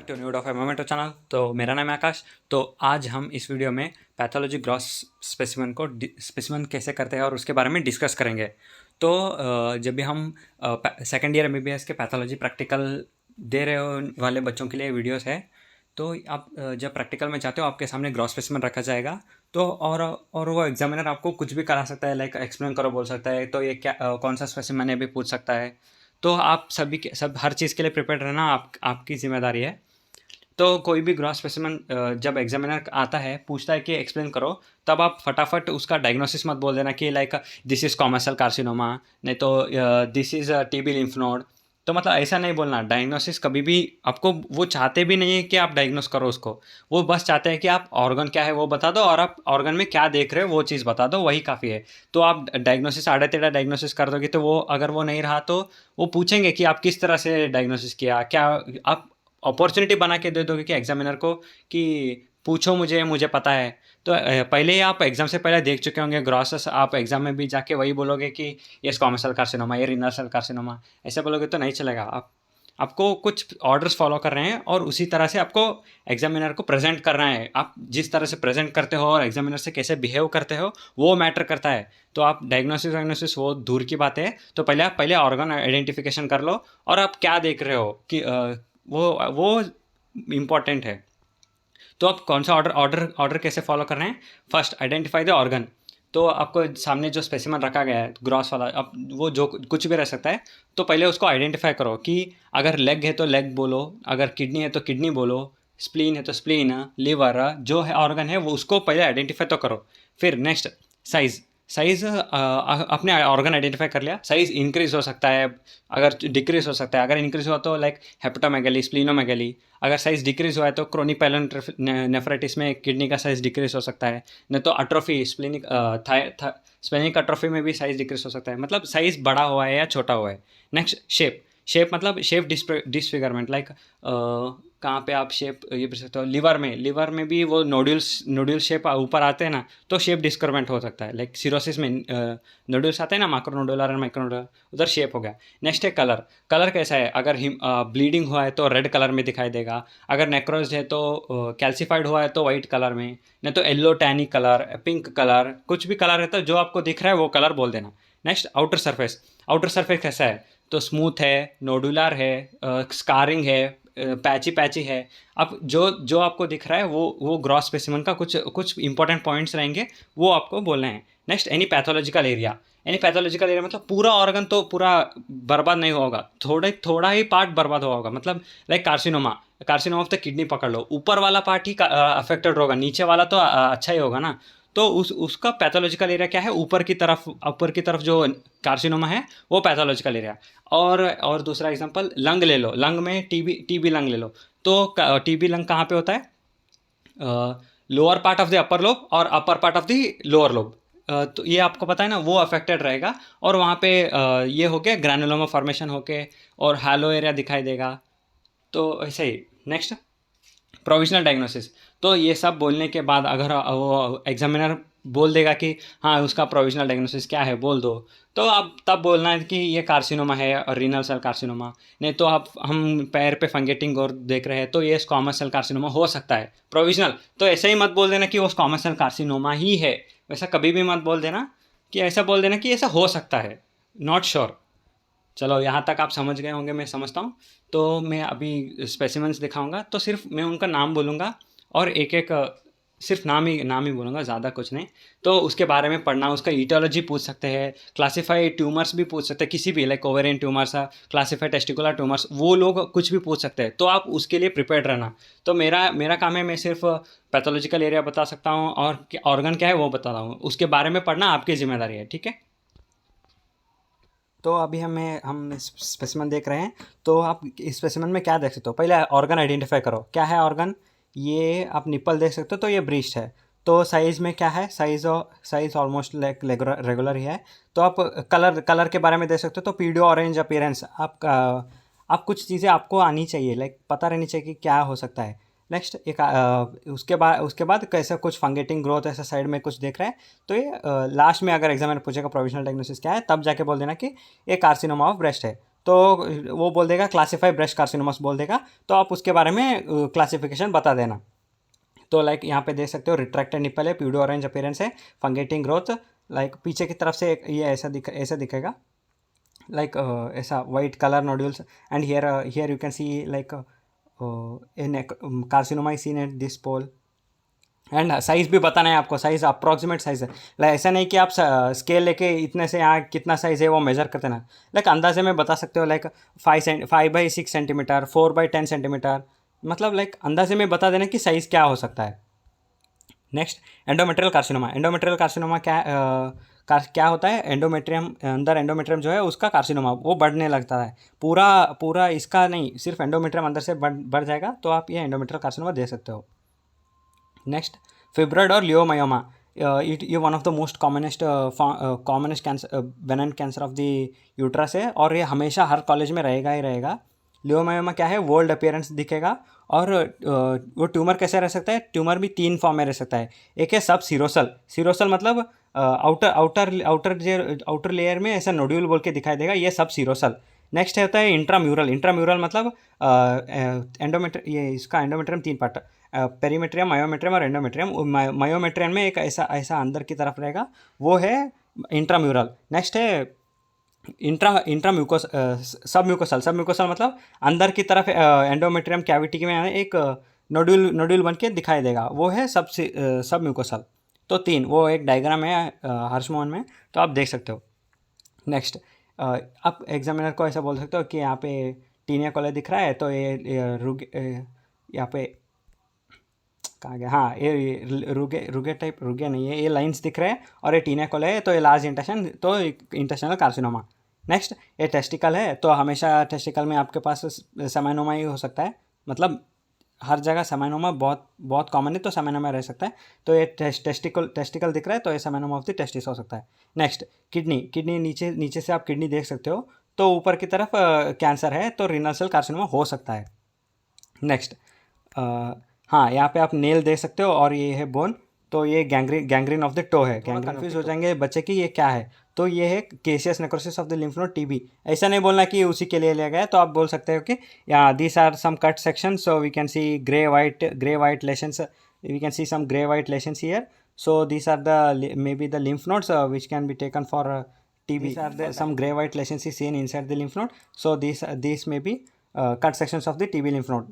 Back to new of momento channel. तो मेरा नाम है आकाश। तो आज हम इस वीडियो में पैथोलॉजी ग्रॉस स्पेसिमन कैसे करते हैं और उसके बारे में डिस्कस करेंगे। तो जब भी हम सेकेंड ईयर एमबीबीएस के पैथोलॉजी प्रैक्टिकल दे रहे वाले बच्चों के लिए वीडियोस है। तो आप जब प्रैक्टिकल में जाते हो आपके सामने ग्रॉस स्पेसिमन रखा जाएगा। तो और वो एग्जामिनर आपको कुछ भी करा सकता है, लाइक एक्सप्लेन करो बोल सकता है, तो ये क्या कौन सा स्पेसिमन है भी पूछ सकता है। तो आप सब हर चीज़ के लिए प्रिपेयर रहना आपकी जिम्मेदारी है। तो कोई भी ग्रॉस स्पेसिमन जब एग्जामिनर आता है पूछता है कि एक्सप्लेन करो, तब आप फटाफट उसका डायग्नोसिस मत बोल देना कि like this is commercial carcinoma, नहीं तो this is TB lymph node. तो मतलब ऐसा नहीं बोलना। डायग्नोसिस कभी भी आपको वो चाहते भी नहीं है कि आप डायग्नोस करो उसको। वो बस चाहते हैं कि आप ऑर्गन क्या है वो बता दो और आप ऑर्गन में क्या देख रहे हो वो चीज़ बता दो, वही काफ़ी है। तो आप डायग्नोसिस आड़े टेढ़ा डायग्नोसिस कर दोगे तो वो अगर वो नहीं रहा तो वो पूछेंगे कि आप किस तरह से डायग्नोसिस किया, क्या आप अपॉर्चुनिटी बना के दे दोगे कि एग्जामिनर को कि पूछो मुझे पता है। तो पहले ही आप एग्जाम से पहले देख चुके होंगे ग्रॉस, आप एग्जाम में भी जाके वही बोलोगे कि ये स्क्वामस सेल कार्सिनोमा, ये रीनल सेल कार्सिनोमा, ऐसे बोलोगे तो नहीं चलेगा। आपको कुछ ऑर्डर्स फॉलो कर रहे हैं और उसी तरह से आपको एग्जामिनर को प्रेजेंट करना है। आप जिस तरह से प्रेजेंट करते हो और एग्जामिनर से कैसे बिहेव करते हो वो मैटर करता है। तो आप डायग्नोसिस वो दूर की बात है। तो पहले ऑर्गन आइडेंटिफिकेशन कर लो और आप क्या देख रहे हो कि वो इम्पॉर्टेंट है। तो आप कौन सा ऑर्डर कैसे फॉलो कर रहे हैं। First identify the organ. तो आपको सामने जो स्पेसिमन रखा गया है ग्रॉस वाला, अब वो जो कुछ भी रह सकता है। तो पहले उसको आइडेंटिफाई करो कि अगर लेग है तो लेग बोलो, अगर किडनी है तो किडनी बोलो, स्प्लीन है तो स्प्लीन, लिवर जो है ऑर्गन है वो उसको पहले आइडेंटिफाई तो करो। फिर नेक्स्ट साइज़ अपने ऑर्गन आइडेंटिफाई कर लिया। साइज़ इंक्रीज हो सकता है, अगर डिक्रीज हो सकता है। अगर इंक्रीज हुआ तो लाइक हेपेटोमेगली, स्प्लीनोमेगली। अगर साइज़ डिक्रीज हुआ है तो क्रोनिक पायलोनेफ्राइटिस में किडनी का साइज़ डिक्रीज हो सकता है। नहीं तो अट्रोफी स्प्लेनिक अट्रोफी में भी साइज़ डिक्रीज हो सकता है। मतलब साइज़ बड़ा हुआ है या छोटा हुआ है। नेक्स्ट शेप मतलब शेप डिसफिगरमेंट, लाइक कहाँ पे आप शेप ये पूछ सकते हो। लिवर में भी वो नोड्यूल शेप ऊपर आते हैं ना, तो शेप डिस्कर्मेंट हो सकता है। लाइक सिरोसिस में नोड्यूल्स आते हैं ना, माइक्रोनोडुलर और माइक्रोनोडुलर, उधर शेप हो गया। नेक्स्ट है कलर कैसा है। अगर ब्लीडिंग हुआ है तो रेड कलर में दिखाई देगा। अगर नेक्रोज है तो कैल्सिफाइड हुआ है तो वाइट कलर में, नहीं तो yellow Taini colour, pink colour, कुछ भी कलर रहता है जो आपको दिख रहा है वो कलर बोल देना। नेक्स्ट आउटर सरफेस कैसा है। तो स्मूथ है, नोडुलर है, स्कारिंग है, पैची है। अब जो आपको दिख रहा है वो ग्रॉस स्पेसिमन का कुछ इंपॉर्टेंट पॉइंट्स रहेंगे, वो आपको बोलना है। नेक्स्ट एनी पैथोलॉजिकल एरिया मतलब पूरा ऑर्गन तो पूरा बर्बाद नहीं होगा, थोड़ा ही पार्ट बर्बाद होगा। मतलब like carcinoma of the kidney पकड़ लो, ऊपर वाला पार्ट ही अफेक्टेड होगा, नीचे वाला तो अच्छा ही होगा ना। तो उसका पैथोलॉजिकल एरिया क्या है, ऊपर की तरफ जो कार्सिनोमा है वो पैथोलॉजिकल एरिया। और दूसरा एग्जांपल लंग ले लो, लंग में टीबी लंग ले लो। तो टीबी लंग कहाँ पे होता है, lower part of the upper lobe और upper part of the lower lobe. तो ये आपको पता है ना, वो अफेक्टेड रहेगा और वहाँ पे ये हो गया ग्रैनुलोमा फॉर्मेशन होके और हैलो एरिया दिखाई देगा। तो ऐसे ही नेक्स्ट प्रोविजनल डायग्नोसिस। तो ये सब बोलने के बाद अगर वो एग्जामिनर बोल देगा कि हाँ उसका प्रोविजनल डायग्नोसिस क्या है बोल दो, तो आप तब बोलना है कि ये कार्सिनोमा है और रीनल सेल कार्सिनोमा। नहीं तो आप हम पैर पे फंगेटिंग और देख रहे हैं तो ये स्क्वामस सेल कार्सिनोमा हो सकता है प्रोविजनल। तो ऐसे ही मत बोल देना कि वो स्क्वामस सेल कार्सिनोमा ही है, वैसा कभी भी मत बोल देना। कि ऐसा बोल देना कि ऐसा हो सकता है, नॉट श्योर। चलो यहाँ तक आप समझ गए होंगे, मैं समझता हूँ। तो मैं अभी स्पेसिमेंस दिखाऊंगा तो सिर्फ मैं उनका नाम बोलूँगा और एक एक सिर्फ नाम ही बोलूँगा, ज़्यादा कुछ नहीं। तो उसके बारे में पढ़ना, उसका ईटियोलॉजी पूछ सकते हैं, क्लासीफाई ट्यूमर्स भी पूछ सकते हैं, किसी भी like ovarian tumours, classify testicular tumours, वो लोग कुछ भी पूछ सकते हैं। तो आप उसके लिए प्रिपेयर्ड रहना। तो मेरा काम है, मैं सिर्फ पैथोलॉजिकल एरिया बता सकता हूँ और ऑर्गन क्या है वो बता रहा हूँ, उसके बारे में पढ़ना आपकी जिम्मेदारी है, ठीक है। तो अभी हम स्पेसिमन देख रहे हैं। तो आप इस स्पेसिमन में क्या देख सकते हो, पहले ऑर्गन आइडेंटिफाई करो क्या है ऑर्गन। ये आप निप्पल देख सकते हो, तो ये ब्रीस्ट है। तो साइज़ में क्या है, साइज़ ऑलमोस्ट लाइक रेगुलर ही है। तो आप कलर के बारे में देख सकते हो। तो पीडियो ऑरेंज अपीयरेंस, आप कुछ चीज़ें आपको आनी चाहिए, लाइक पता रहनी चाहिए कि क्या हो सकता है। नेक्स्ट एक उसके बाद कैसा कुछ फंगेटिंग ग्रोथ ऐसा साइड में कुछ देख रहे हैं। तो ये लास्ट में अगर एग्जामिनर पूछेगा प्रोविजनल डायग्नोसिस क्या है, तब जाके बोल देना कि ये कार्सिनोमा ऑफ ब्रेस्ट है। तो वो बोल देगा क्लासीफाई ब्रेस्ट कार्सिनोमस बोल देगा, तो आप उसके बारे में क्लासिफिकेशन बता देना। तो लाइक यहाँ पे देख सकते हो रिट्रैक्टेड निप्पल है, प्यूडो ऑरेंज अपीयरेंस है, फंगेटिंग ग्रोथ, लाइक पीछे की तरफ से ये ऐसा दिखेगा, like ऐसा white color nodules, and here you can see like in carcinoma is seen at this pole, and size भी बताना है आपको, साइज़ अप्रॉक्सीमेट साइज़ है। लाइक ऐसा नहीं कि आप स्केल लेके इतने से यहाँ कितना साइज़ है वो मेज़र करते ना, लाइक अंदाजे में बता सकते हो, लाइक 5/6 सेंटीमीटर, 4/10 सेंटीमीटर, मतलब लाइक अंदाजे में बता देना कि साइज़ क्या हो सकता है। Next, endometrial carcinoma. Endometrial carcinoma क्या होता है? एंडोमेट्रियम, अंदर एंडोमेट्रियम जो है उसका कार्सिनोमा वो बढ़ने लगता है, पूरा पूरा इसका नहीं, सिर्फ एंडोमेट्रियम अंदर से बढ़ जाएगा, तो आप ये एंडोमेट्रियल कार्सिनोमा दे सकते हो। नेक्स्ट, फिब्रॉइड और लियोमायोमा, ये one of the most commonest cancer, benign cancer of the uterus है, और ये हमेशा हर कॉलेज में रहेगा ही रहेगा। लियोमायोमा क्या है? वर्ल्ड अपीयरेंस दिखेगा, और वो ट्यूमर कैसे रह सकता है? ट्यूमर भी 3 फॉर्म में रह सकता है। एक है सब सीरोसल, सीरोसल मतलब आउटर लेयर में ऐसा नोड्यूल बोल के दिखाई देगा, ये सब सीरोसल। नेक्स्ट होता है इंट्राम्यूरल, इंट्राम्यूरल मतलब ये इसका एंडोमेट्रियम 3 पार्ट, पेरीमेट्रियम, मायोमेट्रियम और एंडोमेट्रियम। मायोमेट्रियम में एक ऐसा अंदर की तरफ रहेगा, वो है इंट्राम्यूरल। नेक्स्ट है इंट्राम्यूकोस, सब म्यूकोसल मतलब अंदर की तरफ एंडोमेट्रियम कैविटी में एक नोड्यूल बन के दिखाई देगा, वो है सब म्यूकोसल। तो 3, वो एक डायग्राम है हर्षमोहन में, तो आप देख सकते हो। नेक्स्ट, आप एग्जामिनर को ऐसा बोल सकते हो कि यहाँ पे टीनिया कोले दिख रहा है, तो ये यहाँ पे कहाँ गया, हाँ ये रुगे टाइप, रुगे नहीं है, ये लाइंस दिख रहे हैं, और ये टीनिया कोले है, तो ये लार्ज इंटेस्टाइन, तो इंटेस्टाइनल कार्सिनोमा। नेक्स्ट, ये टेस्टिकल है, तो हमेशा टेस्टिकल में आपके पास सेमाइनोमा ही हो सकता है, मतलब हर जगह सेमाइनोमा बहुत कॉमन है, तो सेमाइनोमा रह सकता है। तो ये टेस्टिकल दिख रहा है, तो ये सेमाइनोमा ऑफ द टेस्टिस हो सकता है। नेक्स्ट, किडनी नीचे से आप किडनी देख सकते हो, तो ऊपर की तरफ कैंसर है, तो रीनल सेल कार्सिनोमा हो सकता है। नेक्स्ट, हाँ यहाँ पे आप नेल देख सकते हो, और ये है बोन, तो ये गैंग्रीन ऑफ द टो है। कन्फ्यूज हो जाएंगे बच्चे कि ये क्या है, तो ये है caseous necrosis of the lymph node, TB. ऐसा नहीं बोलना कि उसी के लिए लिया गया है, तो आप बोल सकते हो कि these are some cut section, so we can see grey white lesions, we can see some grey white lesions here, so these are the may be the lymph nodes which can be taken for TB. These are some gray white lesions is seen inside the lymph node, so these may be cut sections of the TB lymph node.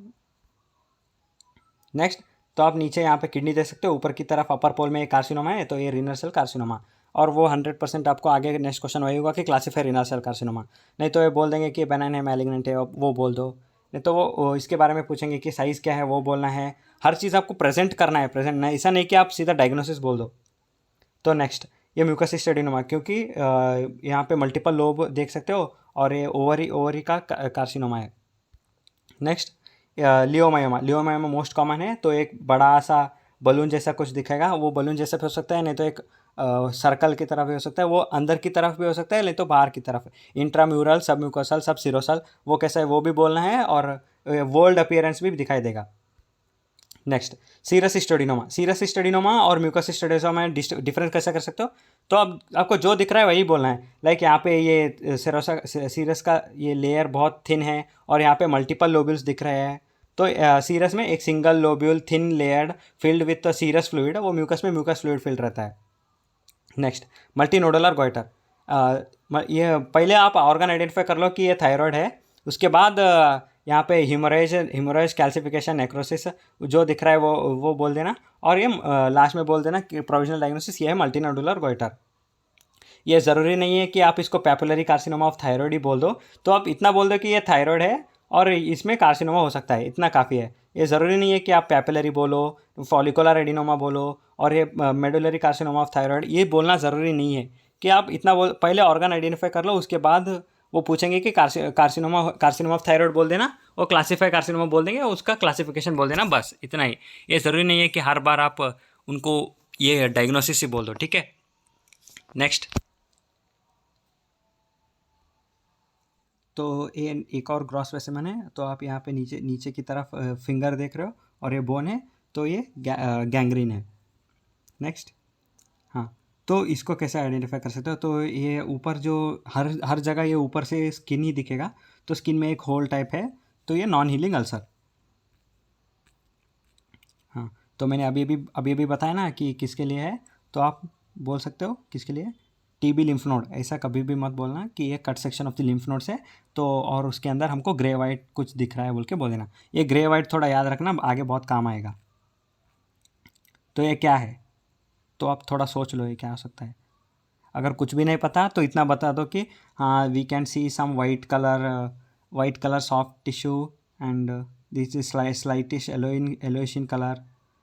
Next, तो आप नीचे यहाँ पे kidney देख सकते हो, ऊपर की तरफ अपर पोल में एक कार्सिनोमा है, तो ये रीनल सेल कार्सिनोमा, और वो 100% आपको आगे नेक्स्ट क्वेश्चन वही होगा कि क्लासीफाई रीनल सेल कार्सिनोमा, नहीं तो ये बोल देंगे कि बेनाइन है, मैलिग्नेंट है, वो बोल दो, नहीं तो वो इसके बारे में पूछेंगे कि साइज़ क्या है, वो बोलना है, हर चीज़ आपको प्रेजेंट करना है, प्रेजेंट नहीं, ऐसा नहीं कि आप सीधा डायग्नोसिस बोल दो। तो नेक्स्ट, ये म्यूकस एडेनोमा, क्योंकि यहाँ पे मल्टीपल लोब देख सकते हो, और ये ओवरी का कार्सिनोमा है। नेक्स्ट, लियोमायोमा मोस्ट कॉमन है, तो एक बड़ा सा बलून जैसा कुछ दिखेगा, वो बलून जैसा भी हो सकता है, नहीं तो एक सर्कल की तरफ भी हो सकता है, वो अंदर की तरफ भी हो सकता है, नहीं तो बाहर की तरफ। इंट्राम्यूरल, सब म्यूकोसल, सब सिरोसल, वो कैसा है वो भी बोलना है, और वर्ल्ड अपीयरेंस भी दिखाई देगा। नेक्स्ट, सीरस स्टेडिनोमा और म्यूकस स्टेडिनोमा में डिफरेंस कैसे कर सकते हो? तो अब आपको जो दिख रहा है वही बोलना है, लाइक यहाँ पे ये सीरस का ये लेयर बहुत थिन है, और यहाँ पे मल्टीपल लोब्यूल्स दिख रहे हैं, तो सीरस में एक single lobule thin layered filled with serous fluid, वो म्यूकस में म्यूकस फ्लूइड फिल्ड रहता है। नेक्स्ट, मल्टीनोडुलर गोइटर, ये पहले आप ऑर्गन आइडेंटिफाई कर लो कि ये थायराइड है, उसके बाद यहाँ पे हिमोरेज कैल्सिफिकेशन नेक्रोसिस जो दिख रहा है वो बोल देना, और ये लास्ट में बोल देना कि प्रोविजनल डायग्नोसिस ये है मल्टीनोडुलर गोइटर। ये ज़रूरी नहीं है कि आप इसको पैपुलरी कार्सिनोमा ऑफ थायराइड ही बोल दो, तो आप इतना बोल दो कि ये थायराइड है और इसमें कार्सिनोमा हो सकता है, इतना काफ़ी है। ये ज़रूरी नहीं है कि आप पैपुलरी बोलो, फॉलिकुलर एडिनोमा बोलो, और ये मेडुलरी कार्सिनोमा ऑफ थायराइड, ये बोलना ज़रूरी नहीं है कि आप इतना पहले ऑर्गन आइडेंटिफाई कर लो, उसके बाद वो पूछेंगे कि कार्सिनोमा ऑफ थायराइड बोल देना, और क्लासीफाई कार्सिनोमा बोल देंगे, उसका क्लासिफिकेशन बोल देना, बस इतना ही। ये ज़रूरी नहीं है कि हर बार आप उनको ये डायग्नोसिस ही बोल दो, ठीक है। नेक्स्ट, तो ये एक और ग्रॉस स्पेसिमेन है, तो आप यहाँ पे नीचे की तरफ फिंगर देख रहे हो, और ये बोन है, तो ये गैंग्रीन है। नेक्स्ट, हाँ, तो इसको कैसे आइडेंटिफाई कर सकते हो, तो ये ऊपर जो हर हर जगह ये ऊपर से स्किन ही दिखेगा, तो स्किन में एक होल टाइप है, तो ये नॉन हीलिंग अल्सर। हाँ, तो मैंने अभी अभी बताया ना कि किसके लिए है, तो आप बोल सकते हो किसके लिए, टीबी लिम्फ नोड। ऐसा कभी भी मत बोलना कि ये cut section of the lymph node से, तो और उसके अंदर हमको ग्रे वाइट कुछ दिख रहा है बोल के बोल देना। ये ग्रे वाइट थोड़ा याद रखना, आगे बहुत काम आएगा। तो ये क्या है, तो आप थोड़ा सोच लो ये क्या हो सकता है। अगर कुछ भी नहीं पता तो इतना बता दो कि हाँ, we can see some white colour soft tissue and this is slightish yellowish in colour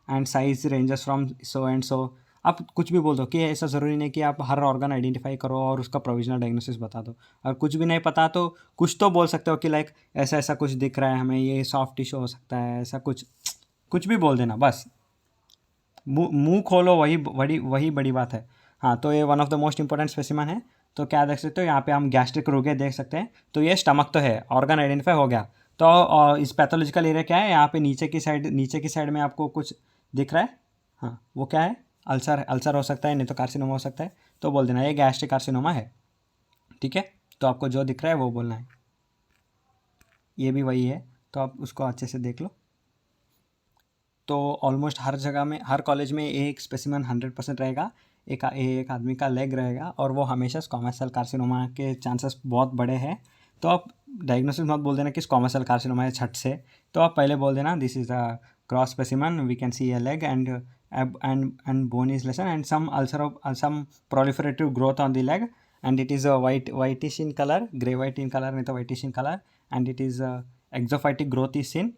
and size ranges from so and so. आप कुछ भी बोल दो कि ऐसा ज़रूरी नहीं कि आप हर ऑर्गन आइडेंटिफाई करो और उसका प्रोविजनल डायग्नोसिस बता दो। और कुछ भी नहीं पता तो कुछ तो बोल सकते हो कि लाइक ऐसा ऐसा कुछ दिख रहा है हमें, ये सॉफ्ट टिश्यू हो सकता है, ऐसा कुछ कुछ भी बोल देना बस। मुंह मुंह खोलो, वही बड़ी बात है। हाँ, तो ये one of the most important specimen है। तो क्या देख सकते हो यहाँ पे, हम गैस्ट्रिक रूगे देख सकते हैं, तो ये स्टमक तो है, ऑर्गन आइडेंटिफाई हो गया। तो और इस पैथोलॉजिकल एरिया क्या है, यहाँ पे नीचे की साइड में आपको कुछ दिख रहा है। हाँ, वो क्या है, अल्सर हो सकता है, नहीं तो कार्सिनोमा हो सकता है। तो बोल देना ये गैस्ट्रिक कार्सिनोमा है। ठीक है, तो आपको जो दिख रहा है वो बोलना है, ये भी वही है, तो आप उसको अच्छे से देख लो। तो ऑलमोस्ट हर जगह में, हर कॉलेज में एक स्पेसिमन 100% रहेगा, एक आदमी का लेग रहेगा, और वो हमेशा स्क्वामस सेल कार्सिनोमा के चांसेस बहुत बड़े हैं। तो आप डायग्नोसिस मत बोल देना कि स्क्वामस सेल कार्सिनोमा है छट से, तो आप पहले बोल देना this is a cross specimen, we can see a leg and bone is lesion and some ulcer of some proliferative growth on the leg, and it is a whitish in color, gray white in color, नहीं तो whitish in color, and it is exophytic growth is seen,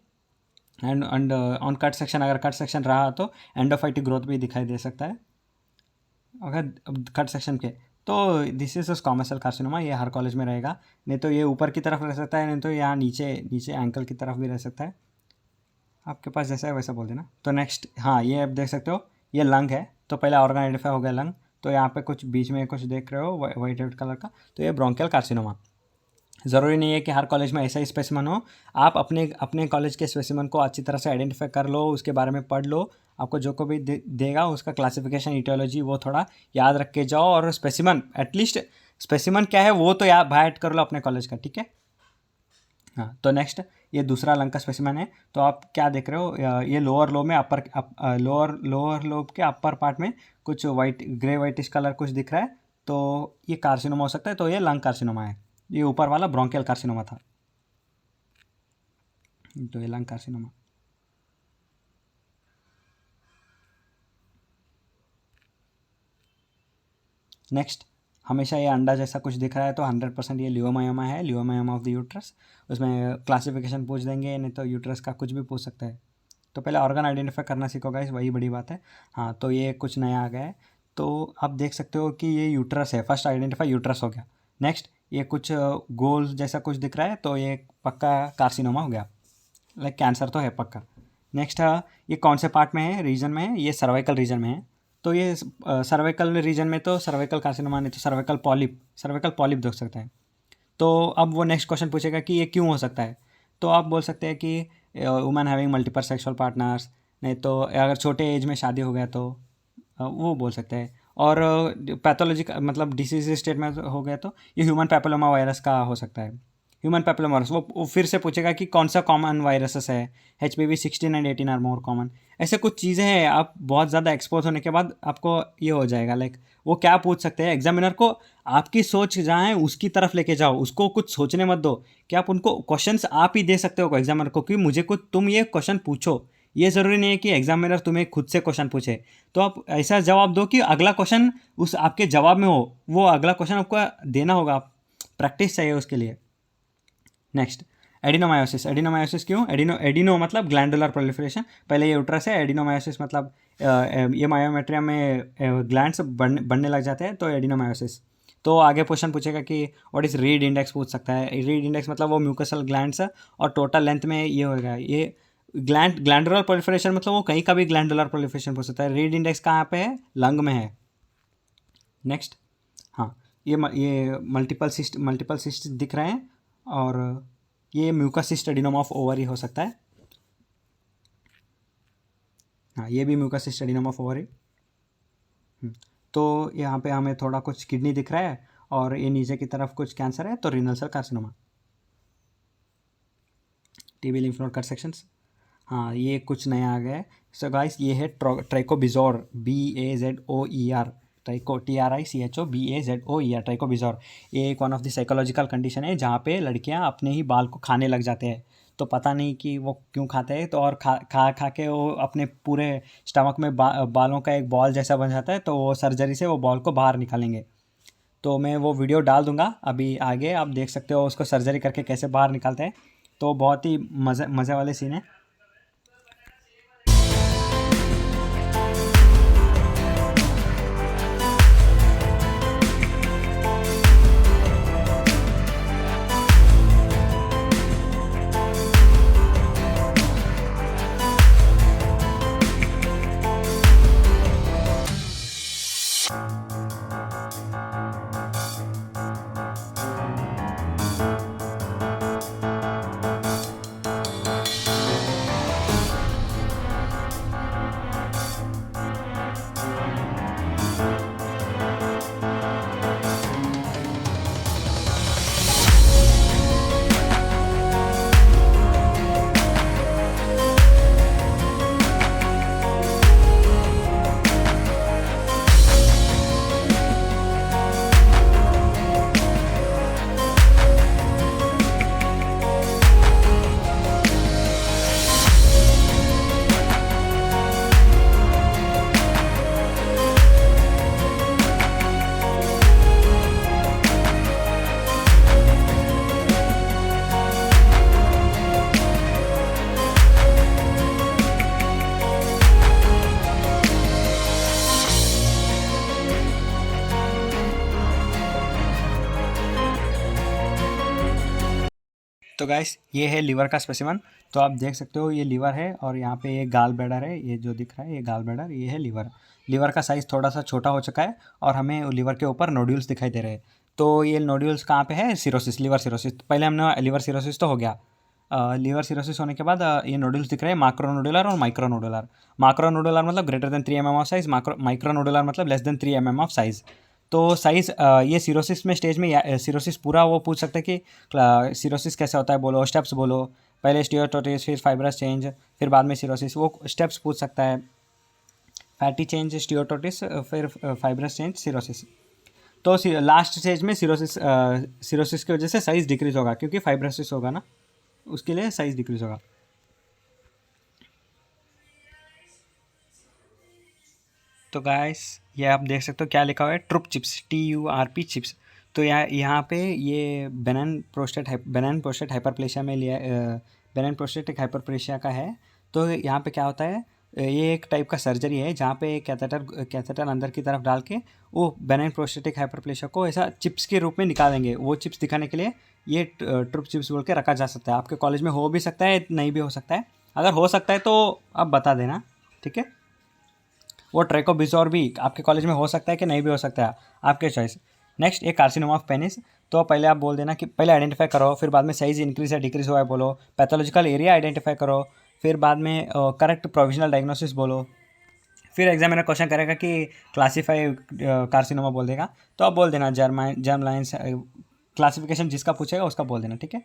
and on cut section, अगर cut section रहा तो endophytic growth भी दिखाई दे सकता है अगर कट सेक्शन के। तो this is squamous cell carcinoma, ये हर कॉलेज में रहेगा। नहीं तो ये ऊपर की तरफ रह सकता है, नहीं तो यहाँ नीचे नीचे एंकल की तरफ भी रह सकता है। आपके पास जैसा है वैसा बोल देना। तो नेक्स्ट, हाँ, ये आप देख सकते हो, ये लंग है। तो पहले ऑर्गन आइडेंटिफाई हो गया लंग, तो यहाँ पे कुछ बीच में कुछ देख रहे हो वाइट रेड कलर का, तो ये ब्रोंकियल कार्सिनोमा। ज़रूरी नहीं है कि हर कॉलेज में ऐसा ही स्पेसिमन हो, आप अपने अपने कॉलेज के स्पेसिमन को अच्छी तरह से आइडेंटिफाई कर लो, उसके बारे में पढ़ लो। आपको जो को भी देगा उसका क्लासिफिकेशन, इटियोलॉजी वो थोड़ा याद रख के जाओ, और स्पेसिमन एटलीस्ट स्पेसिमन क्या है वो तो याद बाइट कर लो अपने कॉलेज का। ठीक है, हाँ। तो नेक्स्ट, ये दूसरा लंग का स्पेसिमन है। तो आप क्या देख रहे हो, ये लोअर लोब में लोअर लोब के अपर पार्ट में कुछ ग्रे वाइटिश कलर कुछ दिख रहा है, तो ये कार्सिनोमा हो सकता है। तो ये लंग कार्सिनोमा है, ये ऊपर वाला ब्रोंकियल कार्सिनोमा था, तो ये लंग कार्सिनोमा। नेक्स्ट, हमेशा ये अंडा जैसा कुछ दिख रहा है तो 100% ये लियोमायोमा है, लियोमायोमा ऑफ द यूट्रस। उसमें क्लासिफिकेशन पूछ देंगे, नहीं तो यूट्रस का कुछ भी पूछ सकता है। तो पहले ऑर्गन आइडेंटिफाई करना सीखो गाइस, वही बड़ी बात है। हाँ, तो ये कुछ नया आ गया है। तो आप देख सकते हो कि ये यूट्रस है, फर्स्ट आइडेंटिफाई यूट्रस हो गया। नेक्स्ट, ये कुछ गोल जैसा कुछ दिख रहा है, तो ये पक्का कार्सिनोमा हो गया, लाइक कैंसर तो है पक्का। नेक्स्ट, ये कौन से पार्ट में है, रीजन में है, ये सर्वाइकल रीजन में है। तो ये सर्वाइकल रीजन में तो सर्वाइकल कार्सिनोमा, नहीं तो सर्वाइकल पॉलिप देख सकते हैं। तो अब वो नेक्स्ट क्वेश्चन पूछेगा कि ये क्यों हो सकता है। तो आप बोल सकते हैं कि women having multiple sexual partners, नहीं तो अगर छोटे एज में शादी हो गया तो वो बोल सकते हैं। और पैथोलॉजी मतलब डिसीज स्टेट में हो गया तो ये ह्यूमन पैपिलोमा वायरस का हो सकता है। ह्यूमन पैपिलोमा वायरस, वो फिर से पूछेगा कि कौन सा कॉमन वायरसेस है, HPV 16 and 18 are more common. ऐसे कुछ चीज़ें हैं, आप बहुत ज़्यादा एक्सपोज होने के बाद आपको ये हो जाएगा। लाइक वो क्या पूछ सकते हैं, एग्जामिनर को आपकी सोच जहाँ है उसकी तरफ लेके जाओ, उसको कुछ सोचने मत दो कि आप उनको क्वेश्चंस आप ही दे सकते हो एग्जामिनर को कि मुझे कुछ तुम ये क्वेश्चन पूछो। ये ज़रूरी नहीं है कि एग्जामिनर तुम्हें खुद से क्वेश्चन पूछे, तो आप ऐसा जवाब दो कि अगला क्वेश्चन उस आपके जवाब में हो, वो अगला क्वेश्चन आपको देना होगा, प्रैक्टिस चाहिए उसके लिए। Next, adenomyosis. एडिनोमायोसिस क्यों, एडिनो मतलब ग्लैंडुलर प्रोलिफरेशन, पहले ये यूट्रस है। एडिनोमायोसिस मतलब ये मायोमेट्रियम में ग्लैंड्स बढ़ने लग जाते हैं, तो एडिनोमायोसिस। तो आगे क्वेश्चन पूछेगा कि व्हाट इज रीड इंडेक्स पूछ सकता है। रीड इंडेक्स मतलब वो म्यूकसल ग्लैंड्स और टोटल लेंथ में ये होगा। ये ग्लैंडुलर प्रोलिफरेशन मतलब वो कहीं का भी ग्लैंडुलर प्रोलिफरेशन पूछ सकता है। रीड इंडेक्स कहाँ पे है, लंग में है। नेक्स्ट, हाँ, ये मल्टीपल सिस्ट दिख रहे हैं, और ये mucus cyst adenoma of ovary हो सकता है। हाँ, ये भी mucus cyst adenoma of ovary. तो यहाँ पे हमें थोड़ा कुछ किडनी दिख रहा है और ये नीचे की तरफ कुछ कैंसर है, तो renal cell carcinoma. TB lymph node cut sections, हाँ ये कुछ नया आ गया है। सो गाइस ये है ट्राइकोबिजोर, BAZOER, ट्राइको TRICHOBAZOER, ट्राइकोबिजोर। ये एक one of the psychological condition है जहाँ पे लड़कियाँ अपने ही बाल को खाने लग जाते हैं, तो पता नहीं कि वो क्यों खाते हैं, तो और खा के वो अपने पूरे स्टमक में बालों का एक बॉल जैसा बन जाता है, तो वो सर्जरी से वो बॉल को बाहर निकालेंगे। तो मैं वो वीडियो डाल दूंगा अभी आगे, आप देख सकते हो उसको सर्जरी करके कैसे बाहर निकालते हैं। तो बहुत ही मज़े वाले सीन है। तो गाइस ये है लीवर का स्पेसिमन। तो आप देख सकते हो ये लीवर है और यहाँ पे ये गाल ब्लैडर है, ये जो दिख रहा है ये गाल ब्लैडर, ये है लीवर। लीवर का साइज़ थोड़ा सा छोटा हो चुका है और हमें लीवर के ऊपर नोड्यूल्स दिखाई दे रहे हैं। तो ये नोड्यूल्स कहाँ पे है? Cirrhosis, liver cirrhosis. पहले हमने लीवर सिरोसिस तो हो गया। लीवर सिरोसिस होने के बाद ये नोड्यूल्स दिख रहे हैं, माक्रो नोडुलर और माइक्रो नोडुलर। माक्रो नोडुलर मतलब greater than 3 mm of size, micro nodular मतलब less than 3 mm of size. तो साइज़ ये सिरोसिस में स्टेज में सिरोसिस पूरा वो पूछ सकते हैं कि सिरोसिस कैसे होता है, बोलो स्टेप्स बोलो। पहले स्टीयोटोटिस, फिर फाइब्रस चेंज, फिर बाद में सिरोसिस, वो स्टेप्स पूछ सकता है। फैटी चेंज स्टीयोटोटिस, फिर फाइब्रस चेंज सिरोसिस। तो लास्ट स्टेज में सिरोसिस की वजह से साइज़ डिक्रीज होगा, क्योंकि फाइब्रोसिस होगा ना, उसके लिए साइज़ डिक्रीज होगा। तो गाइस ये आप देख सकते हो क्या लिखा हुआ है, ट्रुप चिप्स, TURP चिप्स। तो यहाँ पे ये बेनान प्रोस्टेट हाइपरप्लेशिया में लिया, बेनान प्रोस्टेटिक हाइपरप्लेशिया का है। तो यहाँ पे क्या होता है, ये एक टाइप का सर्जरी है जहाँ पे कैथेटर अंदर की तरफ डाल के वो बेनाइन प्रोस्टेटिक हाइपरप्लेशिया को ऐसा चिप्स के रूप में निकालेंगे। वो चिप्स दिखाने के लिए ये ट्रुप चिप्स बोल के रखा जा सकता है। आपके कॉलेज में हो भी सकता है, नहीं भी हो सकता है। अगर हो सकता है तो आप बता देना, ठीक है। वो ट्राइकोबिजोर भी आपके कॉलेज में हो सकता है कि नहीं भी हो सकता है, आपके चॉइस। नेक्स्ट एक कार्सिनोमा ऑफ पेनिस। तो पहले आप बोल देना कि पहले आइडेंटिफाई करो, फिर बाद में साइज इंक्रीज या डिक्रीज हुआ है बोलो। पैथोलॉजिकल एरिया आइडेंटिफाई करो, फिर बाद में करेक्ट प्रोविजनल डायग्नोसिस बोलो। फिर एग्जामिनर क्वेश्चन करेगा कि क्लासीफाई कार्सिनोमा बोल देगा, तो आप बोल देना जर्म लाइन्स, क्लासिफिकेशन जिसका पूछेगा उसका बोल देना, ठीक है।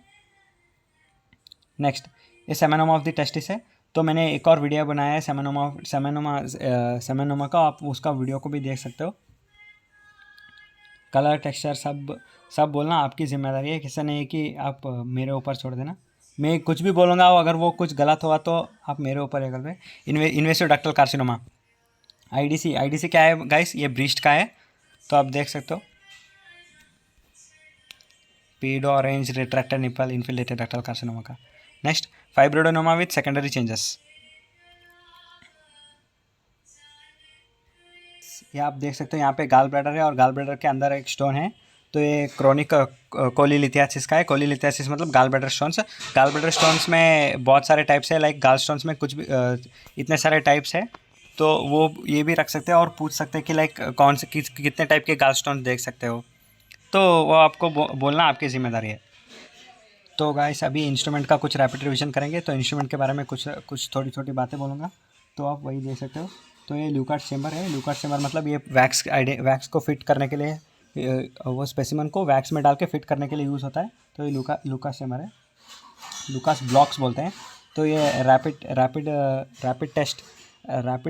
नेक्स्ट ये सेमेनोमा ऑफ द टेस्टिस है। तो मैंने एक और वीडियो बनाया है सेमेनोमा का, आप उसका वीडियो को भी देख सकते हो। कलर टेक्सचर सब बोलना आपकी जिम्मेदारी है, किसी नहीं कि आप मेरे ऊपर छोड़ देना। मैं कुछ भी बोलूँगा, अगर वो कुछ गलत हुआ तो आप मेरे ऊपर ये कर दे। इन्वेसिव डक्टल कार्सिनोमा, IDC क्या है गाइस? ये ब्रीस्ट का है, तो आप देख सकते हो। Peau orange retracted nipple infiltrated ductal carcinoma का। Next fibroadenoma with secondary changes. ये आप देख सकते हो, यहाँ पे गाल ब्लैडर है और गाल ब्लैडर के अंदर एक स्टोन है। तो ये क्रोनिक कोलिलिथियासिस का है। कोलिलिथियासिस मतलब gall bladder stones. Gall bladder stones में बहुत सारे टाइप्स है, लाइक गाल स्टोन्स में कुछ भी इतने सारे टाइप्स है। तो वो ये भी रख सकते हैं और पूछ सकते हैं कि लाइक कौन से कितने टाइप के गाल स्टोन देख सकते हो। तो वो आपको बोलना आपकी जिम्मेदारी है। तो गाइस अभी इंस्ट्रूमेंट का कुछ रैपिड रिविजन करेंगे। तो इंस्ट्रूमेंट के बारे में कुछ थोड़ी छोटी बातें बोलूँगा, तो आप वही देख सकते हो। तो ये लुकास चेम्बर है। लुकास चेम्बर मतलब ये वैक्स को फिट करने के लिए, वो स्पेसिमन को वैक्स में डाल के फिट करने के लिए यूज़ होता है। तो ये लुकास चेम्बर है, लुकास ब्लॉक्स बोलते हैं। तो ये रैपिड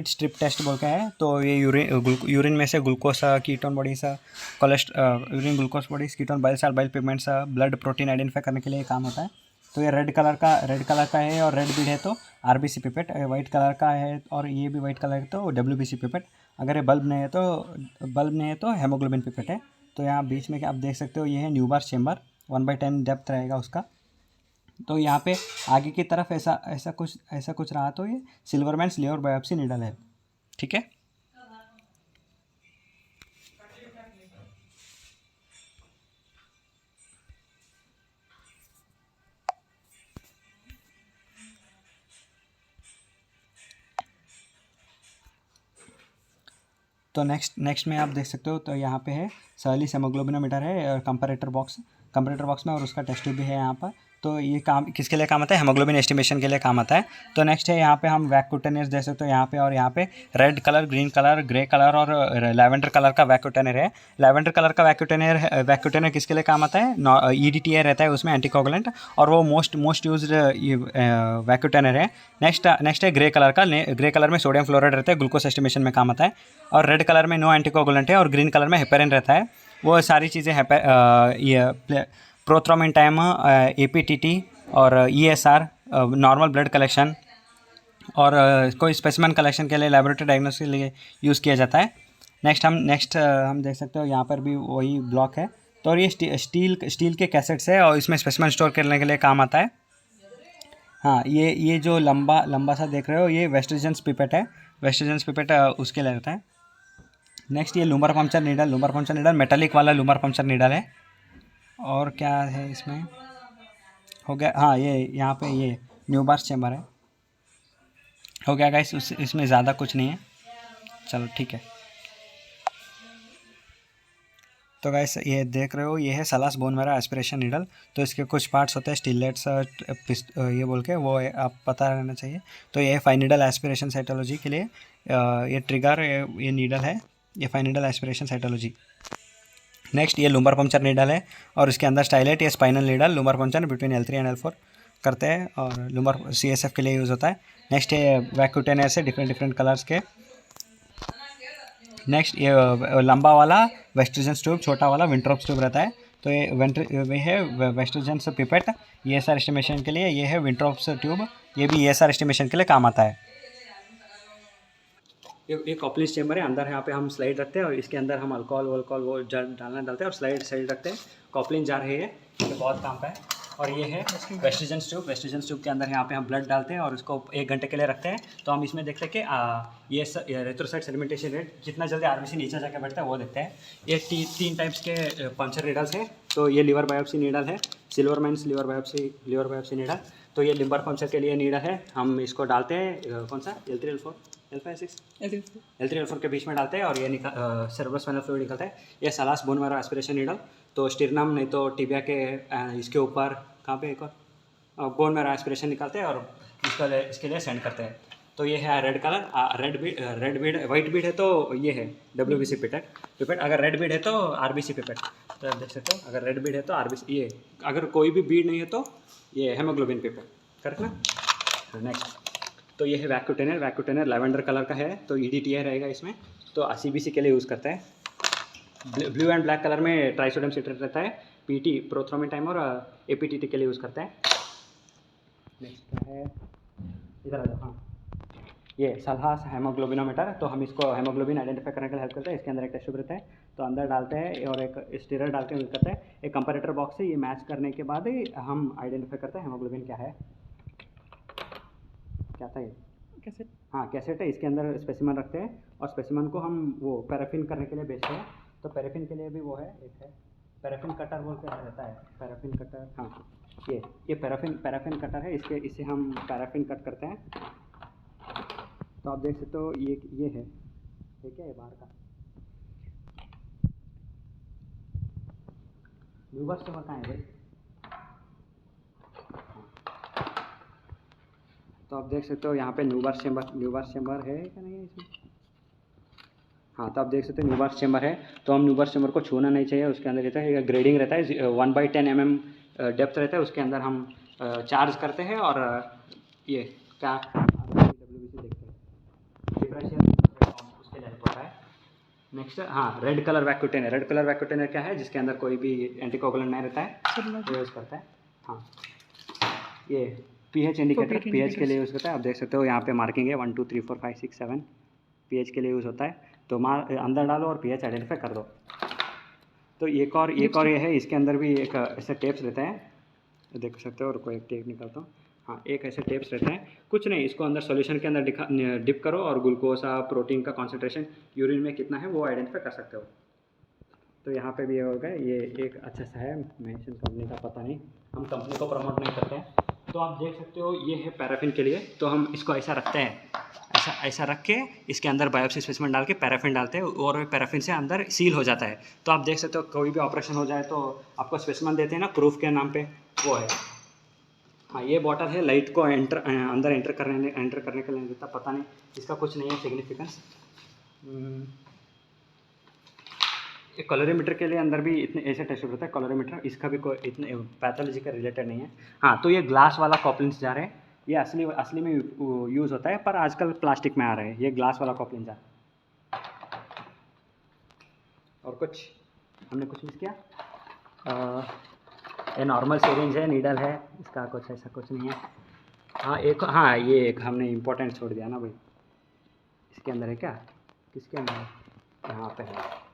स्ट्रिप टेस्ट बोल के है। तो ये यूरिन में से glucose, ketone bodies, urine glucose bodies, ketone biles और bile pigments, blood protein identify करने के लिए काम होता है। तो ये रेड कलर का है और रेड बीड है तो आरबीसी पिपेट, वाइट कलर का है और ये भी वाइट कलर है तो डब्ल्यूबीसी पिपेट। अगर ये बल्ब नहीं है तो हेमोग्लोबिन पिपेट है। तो यहाँ बीच में क्या आप देख सकते हो, ये है न्यूबार चेम्बर, 1/10 डेप्थ रहेगा उसका। तो यहाँ पे आगे की तरफ ऐसा कुछ रहा तो ये सिल्वरमैन लीवर बायोप्सी नीडल है। ठीक है। तो नेक्स्ट में आप देख सकते हो, तो यहाँ पे है सर्ली हेमोग्लोबिनोमीटर है, कंपैरेटर बॉक्स में, और उसका टेस्ट ट्यूब भी है यहाँ पर। तो ये काम किसके लिए काम आता है? हेमोग्लोबिन एस्टिमेशन के लिए काम आता है। तो नेक्स्ट है यहाँ पे हम वैक्यूटेनर्स देख सकते हो यहाँ पे, और यहाँ पे red colour, green colour, grey colour और लैवेंडर कलर का वैक्यूटेनर है। लैवेंडर कलर का वैक्यूटेनर किसके लिए काम आता है? ईडीटीए रहता है उसमें, एंटीकोगुलेंट, और वो मोस्ट यूज्ड वैक्यूटेनर है। नेक्स्ट है ग्रे कलर का। ग्रे कलर में सोडियम फ्लोराइड रहता है, ग्लूकोज एस्टिमेशन में काम आता है। और रेड कलर में नो एंटीकोगुलेंट है, और ग्रीन कलर में हेपेरिन रहता है। वो सारी चीज़ें ये प्रोथ्रोम्बिन टाइम, एपीटीटी और ईएसआर, नॉर्मल ब्लड कलेक्शन और कोई स्पेसिमेन कलेक्शन के लिए, लैबोरेटरी डायग्नोसिस के लिए यूज़ किया जाता है। नेक्स्ट हम देख सकते हो यहाँ पर भी वही ब्लॉक है। तो और ये स्टील के कैसेट्स है और इसमें स्पेसिमेन स्टोर करने के लिए काम आता है। हाँ, ये जो लंबा सा देख रहे हो, ये वेस्टर्जन्स पिपेट है। वेस्टर्जन्स पिपेट उसके लिए रहता है। नेक्स्ट ये लूमर पंक्चर नीडल मेटालिक वाला लूमर पंक्चर नीडल है। और क्या है इसमें, हो गया। हाँ, ये यहाँ पे ये न्यूबार्स चेम्बर है। हो गया गाइस, इसमें ज़्यादा कुछ नहीं है। चलो ठीक है। तो गाइस ये देख रहे हो, ये है सलास बोन मैरो एस्पिरेशन नीडल। तो इसके कुछ पार्ट्स होते हैं, स्टिलेट्स, ये बोल के, वो आप पता रहना चाहिए। तो ये 5 नीडल एस्पिरेशन साइटोलॉजी के लिए ये ट्रिगर, ये नीडल है, ये 5 नीडल एस्पिरेशन साइटोलॉजी। नेक्स्ट ये लूमर पंक्चर नीडल है और इसके अंदर स्टाइलेट, ये spinal needle lumber puncture between L3 and L4 करते हैं, और लूमर CSF के लिए यूज़ होता है। नेक्स्ट ये वैक्यूटेनर्स है डिफरेंट कलर्स के। नेक्स्ट ये लंबा वाला वेस्टर्जन्स ट्यूब, छोटा वाला विंट्रोप्स ट्यूब रहता है। तो ये है वेस्टर्जन्स पिपेट, ESR एस्टिमेशन के लिए। ये है विंट्रोप्स ट्यूब, ये भी ESR एस्टिमेशन के लिए काम आता है। ये कॉपलिस चेम्बर है, अंदर यहाँ पे हम स्लाइड रखते हैं और इसके अंदर हम अल्कोहल वो डालते हैं और स्लाइड रखते हैं। कॉपलिन जार है ये बहुत काम का है। और ये है वेस्टर्जन्स ट्यूब के अंदर यहाँ पे हम ब्लड डालते हैं और उसको 1 घंटे के लिए रखते हैं। तो हम इसमें देखते हैं कि ये रेट्रोसाइट सेडिमेंटेशन रेट कितना जल्दी आरबीसी नीचे जाकर बैठता है, वो देखते हैं। ये 3 टाइप्स के पंक्चर नीडल्स हैं। तो ये लीवर बायोप्सी नीडल है, सिल्वरमैन्स लीवर बायोप्सी नीडल। तो ये लिवर पंक्चर के लिए नीडल है। हम इसको डालते हैं, कौन सा, L3 L4 L5 6 L3 L4 के बीच में डालते हैं और ये सेरेब्रोस्पाइनल फ्लूइड निकलता है। ये सलास बोन मैरो एस्पिरेशन नीडल। तो स्टिरनम नहीं तो टिबिया के इसके ऊपर कहाँ पे एक और बोन मैरो एस्पिरेशन निकालते हैं और इसके लिए सेंड करते हैं। तो ये है red colour, red Beed, white Beed है तो ये है WBC पिपेट। अगर रेड बीड है तो RBC पिपेट। तो आप देख सकते हो, अगर रेड बीड है तो RBC, ये अगर कोई भी बीड नहीं है तो ये हेमोग्लोबिन पिपेट, करेक्ट ना। नेक्स्ट तो ये है वैक्यूटेनर लैवेंडर कलर का है, तो EDTA रहेगा इसमें। तो CBC के लिए यूज़ करता है। ब्लू एंड ब्लैक कलर में ट्राइसोडियम सिट्रेट रहता है, PT प्रोथ्रोम्बिन टाइम और APTT के लिए यूज़ करता है। नेक्स्ट है, इधर आ जाओ। हाँ, ये सल्हास हेमोग्लोबिनोमीटर। तो हम इसको हेमोग्लोबिन आइडेंटिफाई करने के लिए हेल्प करते हैं। इसके अंदर एक टेस्ट ट्यूब रहता है, तो अंदर डालते हैं और एक स्टीरर डाल के यूज़ करते हैं। एक कंपैरेटर बॉक्स है, ये मैच करने के बाद ही हम आइडेंटिफाई करते हैं हेमोग्लोबिन क्या है। क्या था ये, कैसेट। हाँ, कैसेट है, इसके अंदर स्पेसिमन रखते हैं और स्पेसिमन को हम वो पैराफिन करने के लिए भेजते हैं। तो पैराफिन के लिए भी वो है, एक है पैराफिन कटर बोल के रहता है, पैराफिन कटर। हाँ, ये पैराफिन कटर है, इससे हम पैराफिन कट करते हैं। तो आप देख सकते हो, ये है, ठीक है, ये बाहर का न्यूबार्स चेम्बर कहाँ है भाई। तो आप देख सकते हो यहाँ पे न्यूबार्स चेम्बर है क्या, नहीं है इसमें। हाँ, तो आप देख सकते हैं न्यूबार्स चेम्बर है, तो हम न्यूबार्स चेम्बर को छूना नहीं चाहिए। उसके अंदर रहता है ग्रेडिंग रहता है 1/10 mm डेप्थ रहता है। उसके अंदर हम चार्ज करते हैं और ये क्या WBC देखते हैं डिफरेंशियल उसके लिए हेल्प होता है। नेक्स्ट हाँ, red colour vacutainer. Red colour vacutainer क्या है, जिसके अंदर कोई भी एंटीकोगुलेंट नहीं रहता है, वो यूज़ करता है। हाँ, ये pH इंडिकेटर, pH के लिए यूज़ करता है। आप देख सकते हो यहाँ पे मार्किंग है 1 2 3 4 5 6 7 pH के लिए यूज़ होता है। तो अंदर डालो और pH आइडेंटिफाई कर दो। तो एक और ये है, इसके अंदर भी एक ऐसे टेप्स रहते हैं, देख सकते हो। और कोई एक टेप निकालता हूँ। हाँ, एक ऐसे टेप्स रहते हैं, कुछ नहीं, इसको अंदर सॉल्यूशन के अंदर डिप करो और ग्लूकोसा प्रोटीन का कॉन्सेंट्रेशन यूरिन में कितना है वो आइडेंटिफाई कर सकते हो। तो यहाँ पे भी ये होगा, ये एक अच्छा सा है, मेंशन कंपनी का पता नहीं, हम कंपनी को प्रमोट नहीं करते हैं। तो आप देख सकते हो ये है पैराफिन के लिए। तो हम इसको ऐसा रखते हैं, ऐसा रख के इसके अंदर बायोप्सी स्पेसिमेन डाल के पैराफिन डालते हैं और पैराफिन से अंदर सील हो जाता है। तो आप देख सकते हो कोई भी ऑपरेशन हो जाए तो आपको स्पेसिमेन देते हैं ना, प्रूफ के नाम पे, वो है। हाँ, ये बॉटल है, लाइट को अंदर एंटर करने के लिए नहीं देता, पता नहीं इसका कुछ नहीं है सिग्निफिकेंस। कलोरीमीटर के लिए अंदर भी इतने ऐसे टेस्ट होता है कलोरीमीटर, इसका भी कोई इतने पैथोलॉजी का रिलेटेड नहीं है। हाँ, तो ये ग्लास वाला कॉपलिंस जार है, ये असली में यूज़ होता है, पर आजकल प्लास्टिक में आ रहे हैं। ये ग्लास वाला कॉपलिन जार। और कुछ हमने कुछ मिस किया? ये नॉर्मल सिरिंज है, नीडल है, इसका कुछ ऐसा कुछ नहीं है। हाँ, ये एक हमने इम्पोर्टेंट छोड़ दिया ना भाई, इसके अंदर है क्या, किसके अंदर है, यहाँ पे है।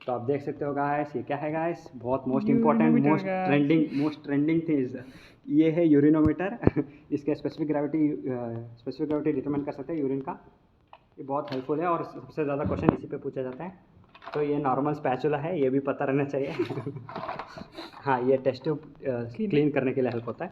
तो आप देख सकते हो गाइस, ये क्या है गाइस, बहुत most important, most trending thing, ये है यूरिनोमीटर। इसके स्पेसिफिक ग्रेविटी डिटरमाइन कर सकते हैं यूरिन का। ये बहुत हेल्पफुल है और सबसे ज़्यादा क्वेश्चन इसी पे पूछा जाता है। तो ये नॉर्मल स्पैचुला है, ये भी पता रहना चाहिए। हाँ, ये टेस्ट ट्यूब क्लीन करने के लिए हेल्प होता है।